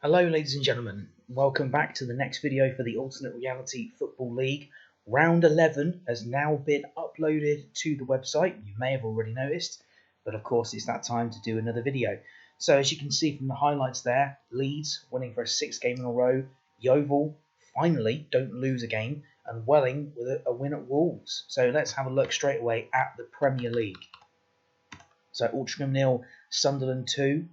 Hello ladies and gentlemen, welcome back to the next video for the Alternate Reality Football League. Round 11 has now been uploaded to the website, you may have already noticed, but of course it's that time to do another video. So as you can see from the highlights there, Leeds winning for a 6th game in a row, Yeovil finally don't lose a game, and Welling with a win at Wolves. So let's have a look straight away at the Premier League. So Altrincham 0, Sunderland 2.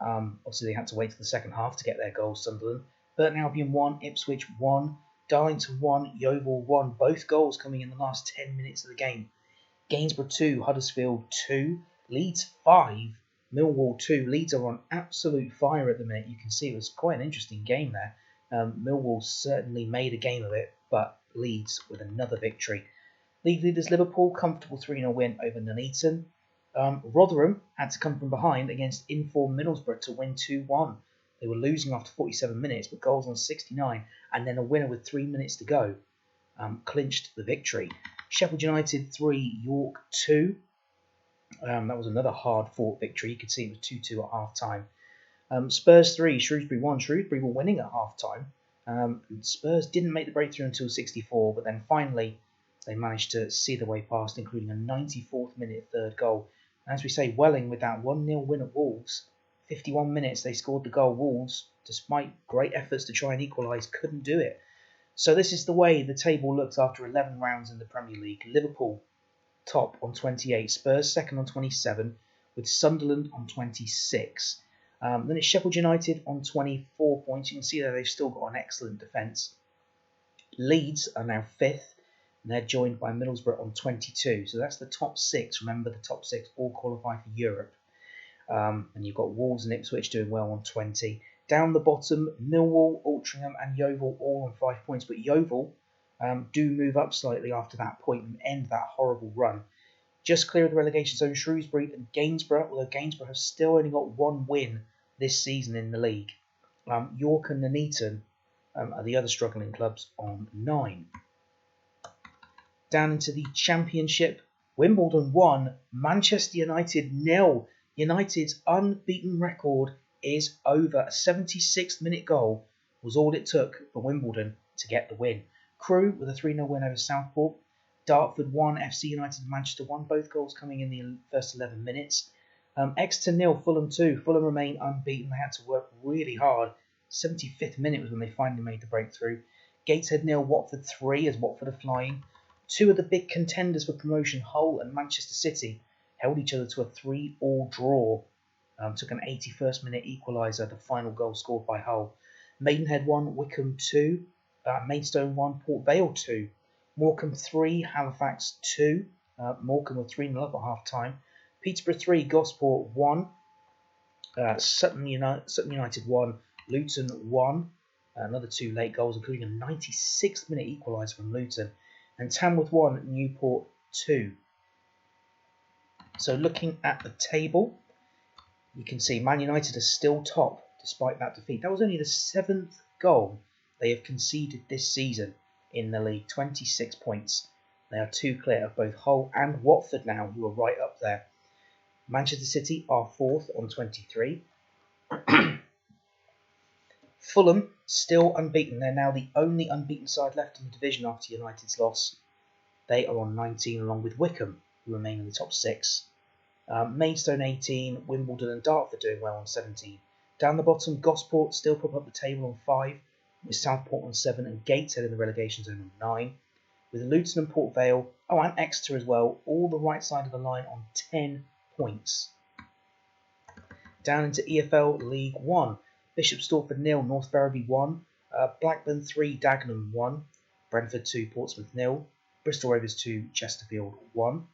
Obviously, they had to wait till the second half to get their goals, Sunderland. Burton Albion 1, Ipswich 1, Darlington 1, Yeovil 1. Both goals coming in the last 10 minutes of the game. Gainsborough 2, Huddersfield 2, Leeds 5, Millwall 2. Leeds are on absolute fire at the minute. You can see it was quite an interesting game there. Millwall certainly made a game of it, but Leeds with another victory. League leaders Liverpool, comfortable 3-0 win over Nuneaton. Rotherham had to come from behind against informed Middlesbrough to win 2-1. They were losing after 47 minutes, but goals on 69, and then a winner with 3 minutes to go clinched the victory. Sheffield United 3, York 2. That was another hard-fought victory. You could see it was 2-2 at half-time. Spurs 3, Shrewsbury 1. Shrewsbury were winning at half-time. Spurs didn't make the breakthrough until 64, but then finally they managed to see their way past, including a 94th minute third goal. As we say, Welling with that 1-0 win at Wolves. 51 minutes they scored the goal. Wolves, despite great efforts to try and equalise, couldn't do it. So this is the way the table looks after 11 rounds in the Premier League. Liverpool top on 28, Spurs second on 27, with Sunderland on 26. Then it's Sheffield United on 24 points. You can see that they've still got an excellent defence. Leeds are now 5th. And they're joined by Middlesbrough on 22. So that's the top 6. Remember, the top 6 all qualify for Europe. And you've got Wolves and Ipswich doing well on 20. Down the bottom, Millwall, Altrincham and Yeovil all on 5 points. But Yeovil do move up slightly after that point and end that horrible run. Just clear of the relegation zone, Shrewsbury and Gainsborough, although Gainsborough have still only got 1 win this season in the league. York and Nuneaton are the other struggling clubs on 9. Down into the Championship, Wimbledon 1, Manchester United 0. United's unbeaten record is over. A 76th-minute goal was all it took for Wimbledon to get the win. Crewe with a 3-0 win over Southport. Dartford 1, FC United and Manchester 1. Both goals coming in the first 11 minutes. Exeter 0, Fulham 2. Fulham remain unbeaten. They had to work really hard. 75th minute was when they finally made the breakthrough. Gateshead 0, Watford 3 as Watford are flying. 2 of the big contenders for promotion, Hull and Manchester City, held each other to a 3-3 draw. Took an 81st minute equaliser, the final goal scored by Hull. Maidenhead 1, Wycombe 2, Maidstone 1, Port Vale 2, Morecambe 3, Halifax 2, Morecambe were 3-0 up at half time. Peterborough 3, Gosport 1, Sutton United 1, Luton 1, another 2 late goals, including a 96th minute equaliser from Luton. And Tamworth 1, Newport 2. So looking at the table, you can see Man United are still top despite that defeat. That was only the 7th goal they have conceded this season in the league, 26 points. They are 2 clear of both Hull and Watford now, who are right up there. Manchester City are 4th on 23. Fulham still unbeaten. They're now the only unbeaten side left in the division after United's loss. They are on 19 along with Wycombe, who remain in the top 6. Maidstone 18, Wimbledon and Dartford doing well on 17. Down the bottom, Gosport still pop up the table on 5, with Southport on 7 and Gateshead in the relegation zone on 9. With Luton and Port Vale, and Exeter as well, all the right side of the line on 10 points. Down into EFL League 1. Bishop Stortford 0, North Ferriby 1, Blackburn 3, Dagenham 1, Brentford 2, Portsmouth 0, Bristol Rovers 2, Chesterfield 1.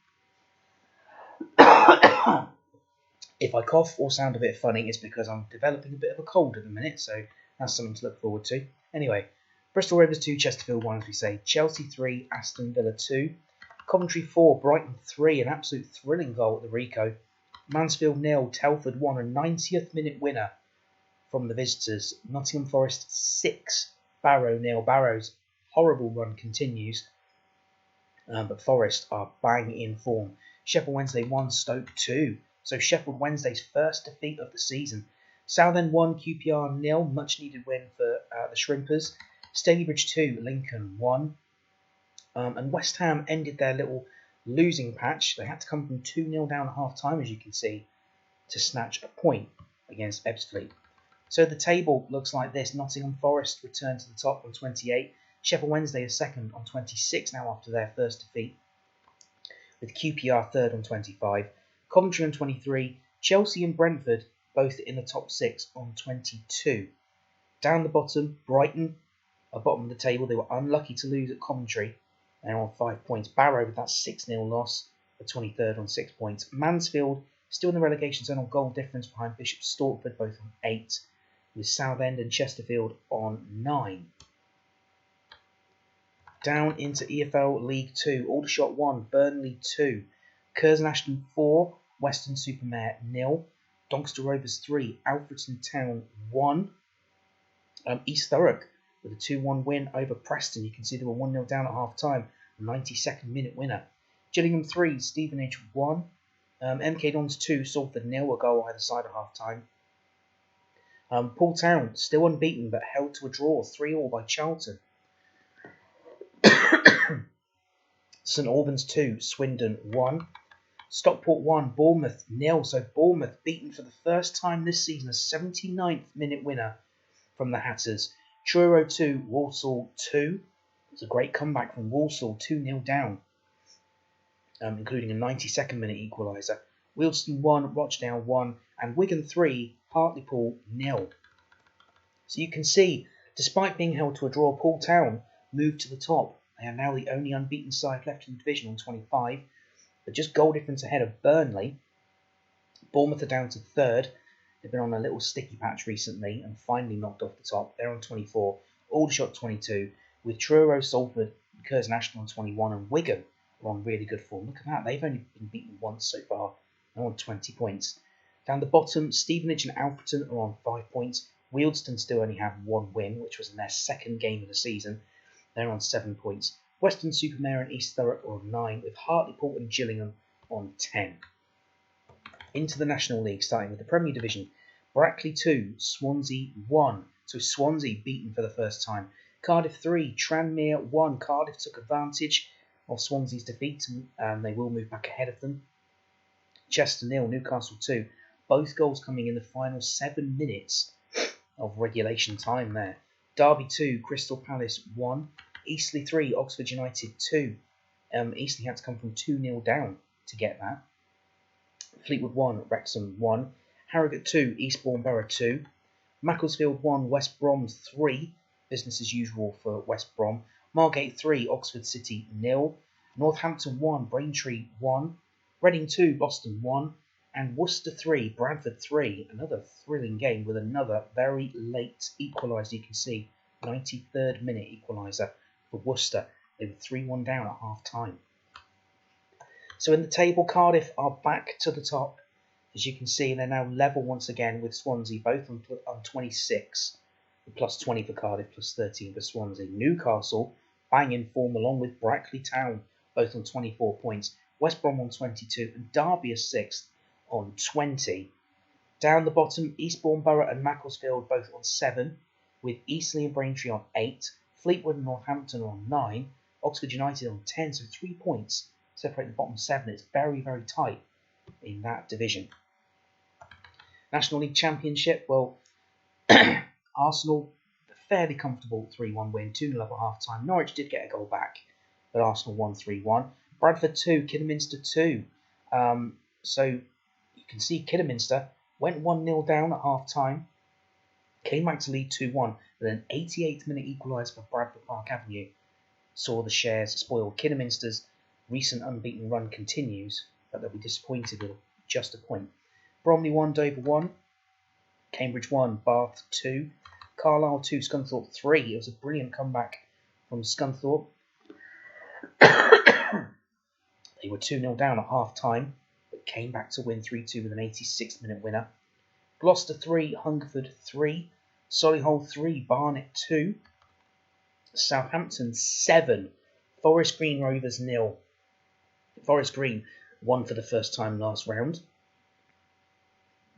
If I cough or sound a bit funny, it's because I'm developing a bit of a cold at the minute, so that's something to look forward to. Anyway, Bristol Rovers 2, Chesterfield 1, as we say, Chelsea 3, Aston Villa 2, Coventry 4, Brighton 3, an absolute thrilling goal at the Rico, Mansfield 0, Telford 1, a 90th minute winner from the visitors. Nottingham Forest 6, Barrow 0. Barrow's horrible run continues, but Forest are bang in form. Sheffield Wednesday 1, Stoke 2. So Sheffield Wednesday's first defeat of the season. Southend 1, QPR 0, much needed win for the Shrimpers. Stalybridge 2, Lincoln 1. And West Ham ended their little losing patch. They had to come from 2-0 down at half time, as you can see, to snatch a point against Ebbsfleet. So the table looks like this. Nottingham Forest return to the top on 28. Sheffield Wednesday are second on 26 now after their first defeat, with QPR third on 25. Coventry on 23. Chelsea and Brentford both in the top 6 on 22. Down the bottom, Brighton are bottom of the table. They were unlucky to lose at Coventry. They're on 5 points. Barrow with that 6-0 loss, the 23rd on 6 points. Mansfield still in the relegation zone on goal difference behind Bishop Stortford, both on 8, with Southend and Chesterfield on 9. Down into EFL League 2, Aldershot 1, Burnley 2, Curzon Ashton 4, Weston-super-Mare 0, Doncaster Rovers 3, Alfreton Town 1, East Thurrock with a 2-1 win over Preston. You can see they were 1-0 down at half time, 92nd minute winner. Gillingham 3, Stevenage 1, MK Dons 2, Salford 0, a goal either side at half time. Poole Town still unbeaten but held to a draw, 3-3 by Charlton. St Albans 2, Swindon 1, Stockport 1, Bournemouth 0. So Bournemouth beaten for the first time this season, a 79th minute winner from the Hatters. Truro 2, Walsall 2. It's a great comeback from Walsall, 2-0 down, including a 92nd minute equaliser. Wealdstone 1, Rochdale 1, and Wigan 3, Hartlepool 0. So you can see, despite being held to a draw, Poole Town moved to the top. They are now the only unbeaten side left in the division on 25, but just goal difference ahead of Burnley. Bournemouth are down to 3rd. They've been on a little sticky patch recently and finally knocked off the top. They're on 24, Aldershot 22, with Truro, Salford, Curzon Ashton on 21, and Wigan are on really good form. Look at that, they've only been beaten once so far. They're on 20 points. Down the bottom, Stevenage and Alfreton are on 5 points. Wealdstone still only have 1 win, which was in their second game of the season. They're on 7 points. Weston-super-Mare and East Thurrock are on 9, with Hartlepool and Gillingham on 10. Into the National League, starting with the Premier Division. Brackley 2, Swansea 1. So Swansea beaten for the first time. Cardiff 3, Tranmere 1. Cardiff took advantage of Swansea's defeat and they will move back ahead of them. Chester 0, Newcastle 2. Both goals coming in the final 7 minutes of regulation time there. Derby 2, Crystal Palace 1. Eastleigh 3, Oxford United 2. Eastleigh had to come from 2-0 down to get that. Fleetwood 1, Wrexham 1. Harrogate 2, Eastbourne Borough 2. Macclesfield 1, West Brom 3. Business as usual for West Brom. Margate 3, Oxford City 0. Northampton 1, Braintree 1. Reading 2, Boston 1. And Worcester 3, Bradford 3. Another thrilling game with another very late equaliser. You can see 93rd minute equaliser for Worcester. They were 3-1 down at half time. So in the table, Cardiff are back to the top. As you can see, they're now level once again with Swansea, both on 26. Plus 20 for Cardiff, plus 13 for Swansea. Newcastle bang in form along with Brackley Town, both on 24 points. West Brom on 22 and Derby are 6th on 20. Down the bottom, Eastbourne Borough and Macclesfield both on 7, with Eastleigh and Braintree on 8. Fleetwood and Northampton on 9. Oxford United on 10, so 3 points separate the bottom 7. It's very, very tight in that division. National League Championship, well, Arsenal, fairly comfortable 3-1 win, 2-0 up at half time. Norwich did get a goal back, but Arsenal won 3-1. Bradford 2, Kidderminster 2. So you can see Kidderminster went 1-0 down at half time, came back to lead 2-1, but an 88th minute equaliser for Bradford Park Avenue saw the shares spoiled. Kidderminster's recent unbeaten run continues, but they'll be disappointed with just a point. Bromley 1, Dover 1. Cambridge 1, Bath 2. Carlisle 2, Scunthorpe 3. It was a brilliant comeback from Scunthorpe. They were 2-0 down at half time, but came back to win 3-2 with an 86th minute winner. Gloucester 3, Hungerford 3. Solihull 3, Barnet 2. Southampton 7, Forest Green Rovers 0. Forest Green won for the first time last round,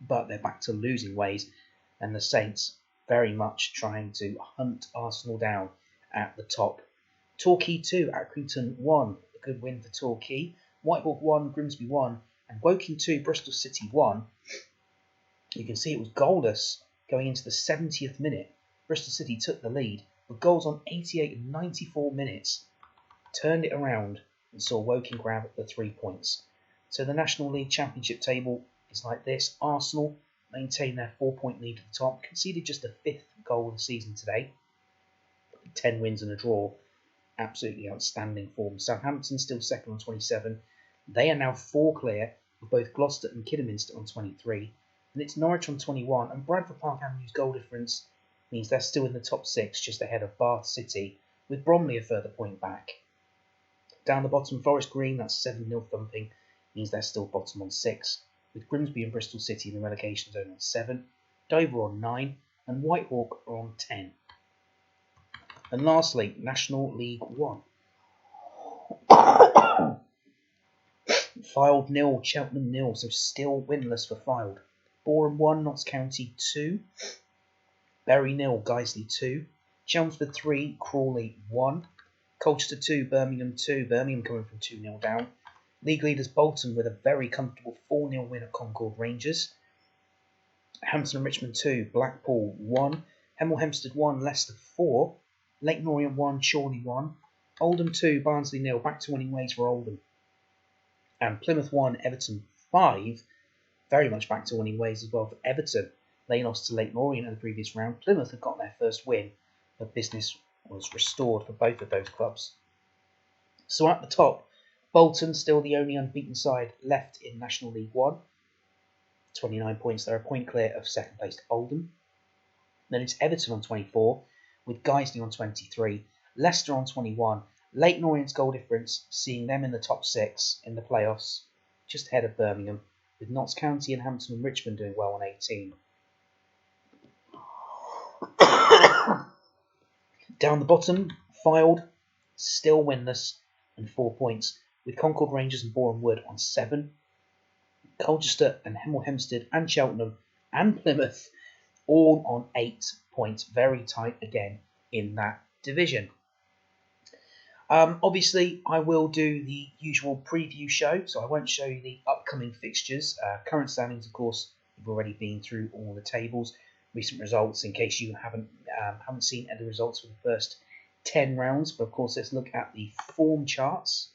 but they're back to losing ways. and the Saints very much trying to hunt Arsenal down at the top. Torquay 2, Accrington 1, a good win for Torquay. Whitehawk 1, Grimsby 1, and Woking 2, Bristol City 1. You can see it was goalless going into the 70th minute. Bristol City took the lead with goals on 88 and 94 minutes, turned it around and saw Woking grab the 3 points. So the National League Championship table is like this. Arsenal maintain their 4-point lead at the top, conceded just a 5th goal of the season today. 10 wins and a draw. Absolutely outstanding form. Southampton still second on 27. They are now 4 clear, with both Gloucester and Kidderminster on 23. And it's Norwich on 21, and Bradford Park Avenue's goal difference means they're still in the top 6, just ahead of Bath City, with Bromley a further point back. Down the bottom, Forest Green, that's 7-0 thumping, means they're still bottom on 6, with Grimsby and Bristol City in the relegation zone on 7, Dover on 9, and Whitehawk are on 10. And lastly, National League 1. Fylde 0, Cheltenham 0, so still winless for Fylde. Boreham 1, Notts County 2, Bury 0, Guiseley 2, Chelmsford 3, Crawley 1, Colchester 2, Birmingham 2, Birmingham coming from 2-0 down. League leaders Bolton with a very comfortable 4-0 win at Concord Rangers. Hampton and Richmond 2, Blackpool 1, Hemel Hempstead 1, Leicester 4, Leyton Orient 1, Chorley 1, Oldham 2, Barnsley 0, back to winning ways for Oldham. And Plymouth 1, Everton 5, very much back to winning ways as well for Everton. They lost to Leyton Orient in the previous round. Plymouth had got their first win, but business was restored for both of those clubs. So at the top, Bolton still the only unbeaten side left in National League 1. 29 points, they're a point clear of second placed Oldham. Then it's Everton on 24, with Guiseley on 23, Leicester on 21, Leyton Orient's goal difference, seeing them in the top 6 in the playoffs, just ahead of Birmingham, with Notts County and Hampton and Richmond doing well on 18. Down the bottom, Fylde, still winless, and 4 points, with Concord Rangers and Boreham Wood on 7. Colchester and Hemel Hempstead and Cheltenham and Plymouth all on 8 points. Very tight again in that division. Obviously, I will do the usual preview show, so I won't show you the upcoming fixtures. Current standings, of course, you've already been through all the tables, recent results, in case you haven't seen any results for the first 10 rounds. But of course, let's look at the form charts.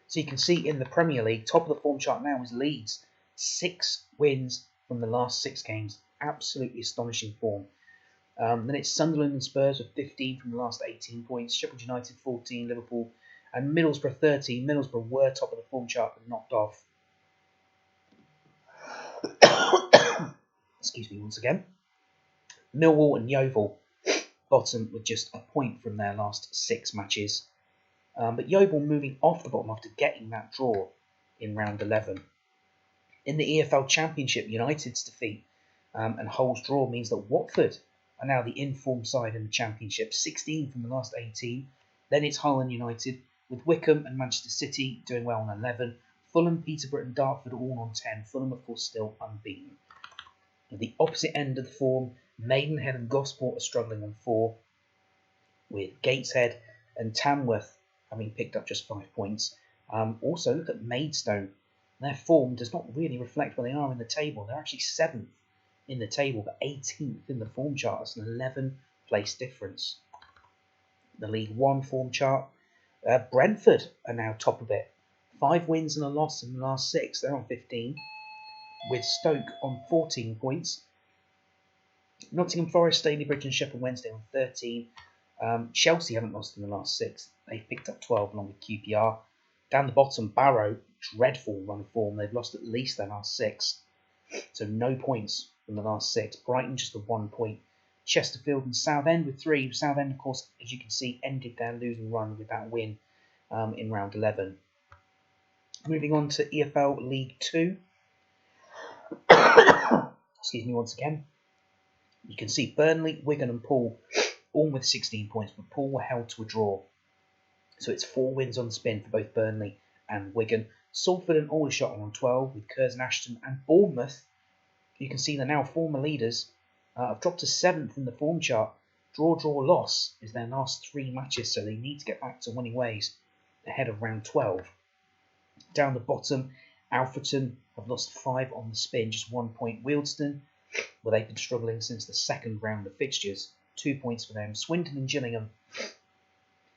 So you can see in the Premier League, top of the form chart now is Leeds. 6 wins from the last 6 games. Absolutely astonishing form. Then it's Sunderland and Spurs with 15 from the last 18 points. Sheffield United 14, Liverpool and Middlesbrough 13. Middlesbrough were top of the form chart but knocked off. Excuse me once again. Millwall and Yeovil bottom with just a point from their last 6 matches. But Yeovil moving off the bottom after getting that draw in round 11. In the EFL Championship, United's defeat and Hull's draw means that Watford are now the informed side in the Championship, 16 from the last 18. Then it's Hull and United, with Wycombe and Manchester City doing well on 11. Fulham, Peterborough and Dartford all on 10. Fulham, of course, still unbeaten. At the opposite end of the form, Maidenhead and Gosport are struggling on 4, with Gateshead and Tamworth having picked up just 5 points. Also, look at Maidstone. Their form does not really reflect where they are in the table. They're actually 7th in the table, but 18th in the form chart. That's an 11 place difference. The League 1 form chart, Brentford are now top of it. 5 wins and a loss in the last 6. They're on 15, with Stoke on 14 points. Nottingham Forest, Stalybridge and Sheffield Wednesday on 13. Chelsea haven't lost in the last 6. They've picked up 12 along with QPR. Down the bottom, Barrow, dreadful run of form. They've lost at least their last 6. So no points from the last 6. Brighton just a 1 point. Chesterfield and Southend with 3. Southend, of course, as you can see, ended their losing run with that win in round 11. Moving on to EFL League 2. Excuse me once again. You can see Burnley, Wigan and Poole all with 16 points, but Poole were held to a draw. So it's 4 wins on the spin for both Burnley and Wigan. Salford and Aldershot are on 12, with Curzon, Ashton and Bournemouth You can see the now former leaders have dropped to 7th in the form chart. Draw, loss is their last 3 matches, so they need to get back to winning ways ahead of round 12. Down the bottom, Alfreton have lost 5 on the spin, just 1 point. Wealdstone, well, they've been struggling since the second round of fixtures, 2 points for them. Swindon and Gillingham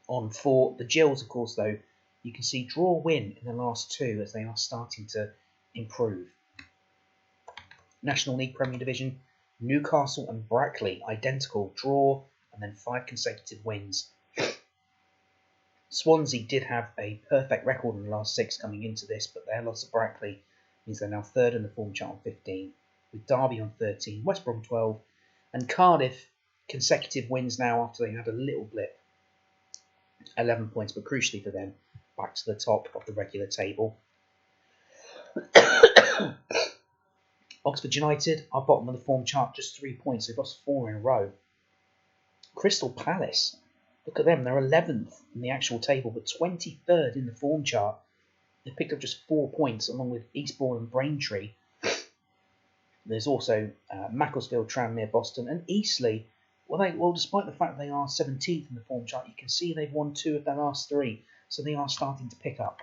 on 4. The Gills, of course, though, you can see draw, win in the last 2 as they are starting to improve. National League Premier Division, Newcastle and Brackley, identical, draw, and then 5 consecutive wins. Swansea did have a perfect record in the last 6 coming into this, but their loss at Brackley means they're now 3rd in the form chart on 15, with Derby on 13, West Brom 12, and Cardiff consecutive wins now after they had a little blip. 11 points, but crucially for them, back to the top of the regular table. Oxford United are bottom of the form chart, just 3 points. They've lost 4 in a row. Crystal Palace, look at them. They're 11th in the actual table, but 23rd in the form chart. They've picked up just 4 points, along with Eastbourne and Braintree. There's also Macclesfield, Tranmere, Boston, and Eastleigh. Well, despite the fact they are 17th in the form chart, you can see they've won 2 of their last 3, so they are starting to pick up.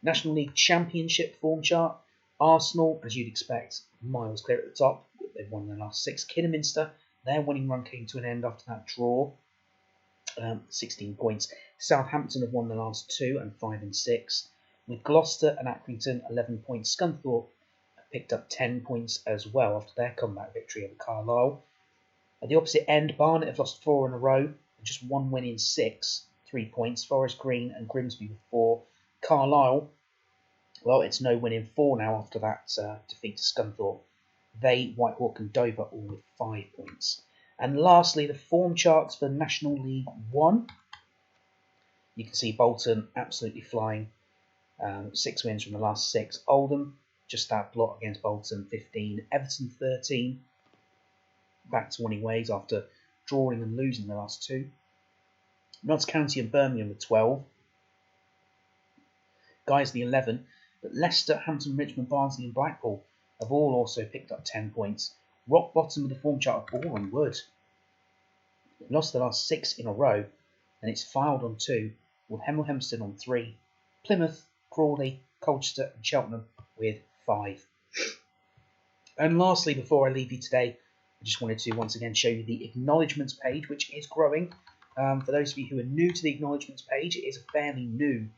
National League Championship form chart. Arsenal, as you'd expect, miles clear at the top. They've won their last 6. Kidderminster, their winning run came to an end after that draw. 16 points. Southampton have won the last 2 and 5 and 6. With Gloucester and Accrington, 11 points. Scunthorpe have picked up 10 points as well after their comeback victory over Carlisle. At the opposite end, Barnet have lost 4 in a row, and just 1 win in 6, 3 points. Forest Green and Grimsby with 4. Carlisle, well, it's no win in 4 now after that defeat to Scunthorpe. They, Whitehawk and Dover, all with 5 points. And lastly, the form charts for National League 1. You can see Bolton absolutely flying. 6 wins from the last 6. Oldham, just that blot against Bolton, 15. Everton, 13. Back to winning ways after drawing and losing the last 2. Notts County and Birmingham with 12. Guiseley 11. But Leicester, Hampton, Richmond, Barnsley and Blackpool have all also picked up 10 points. Rock bottom of the form chart of Boreham Wood. They've lost the last 6 in a row, and it's filed on 2, with Hemel Hempstead on 3. Plymouth, Crawley, Colchester and Cheltenham with 5. And lastly, before I leave you today, I just wanted to once again show you the acknowledgements page, which is growing. For those of you who are new to the acknowledgements page, it is a fairly new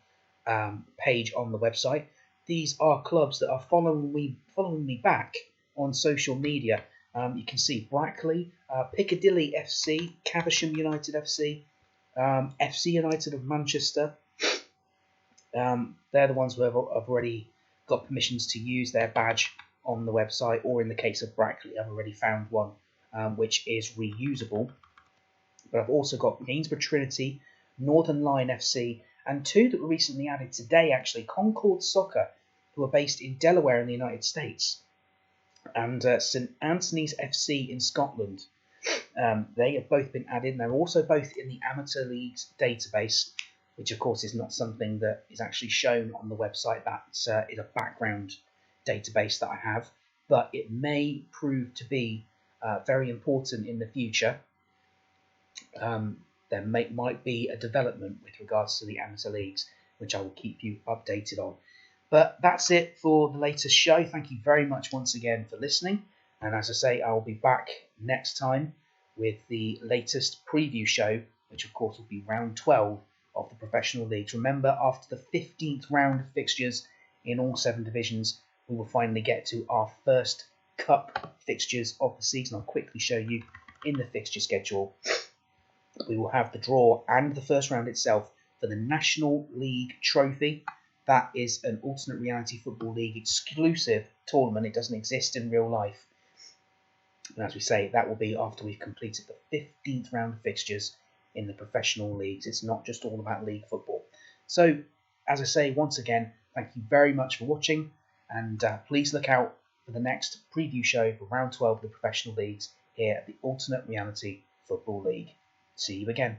page on the website. These are clubs that are following me back on social media. You can see Brackley, Piccadilly FC, Caversham United FC, FC United of Manchester. They're the ones who have already got permissions to use their badge on the website, or in the case of Brackley, I've already found one which is reusable. But I've also got Gainsborough Trinity, Northern Line FC, and 2 that were recently added today, actually, Concord Soccer, who are based in Delaware in the United States, and St Anthony's FC in Scotland. They have both been added, and they're also both in the Amateur Leagues database, which of course is not something that is actually shown on the website. That is a background database that I have, but it may prove to be very important in the future. There might be a development with regards to the amateur leagues, which I will keep you updated on. But that's it for the latest show. Thank you very much once again for listening. And as I say, I will be back next time with the latest preview show, which of course will be round 12 of the professional leagues. Remember, after the 15th round of fixtures in all 7 divisions, we will finally get to our first cup fixtures of the season. I'll quickly show you in the fixture schedule. We will have the draw and the first round itself for the National League Trophy. That is an Alternate Reality Football League exclusive tournament. It doesn't exist in real life. And as we say, that will be after we've completed the 15th round of fixtures in the professional leagues. It's not just all about league football. So, as I say, once again, thank you very much for watching. And please look out for the next preview show for round 12 of the professional leagues here at the Alternate Reality Football League. See you again.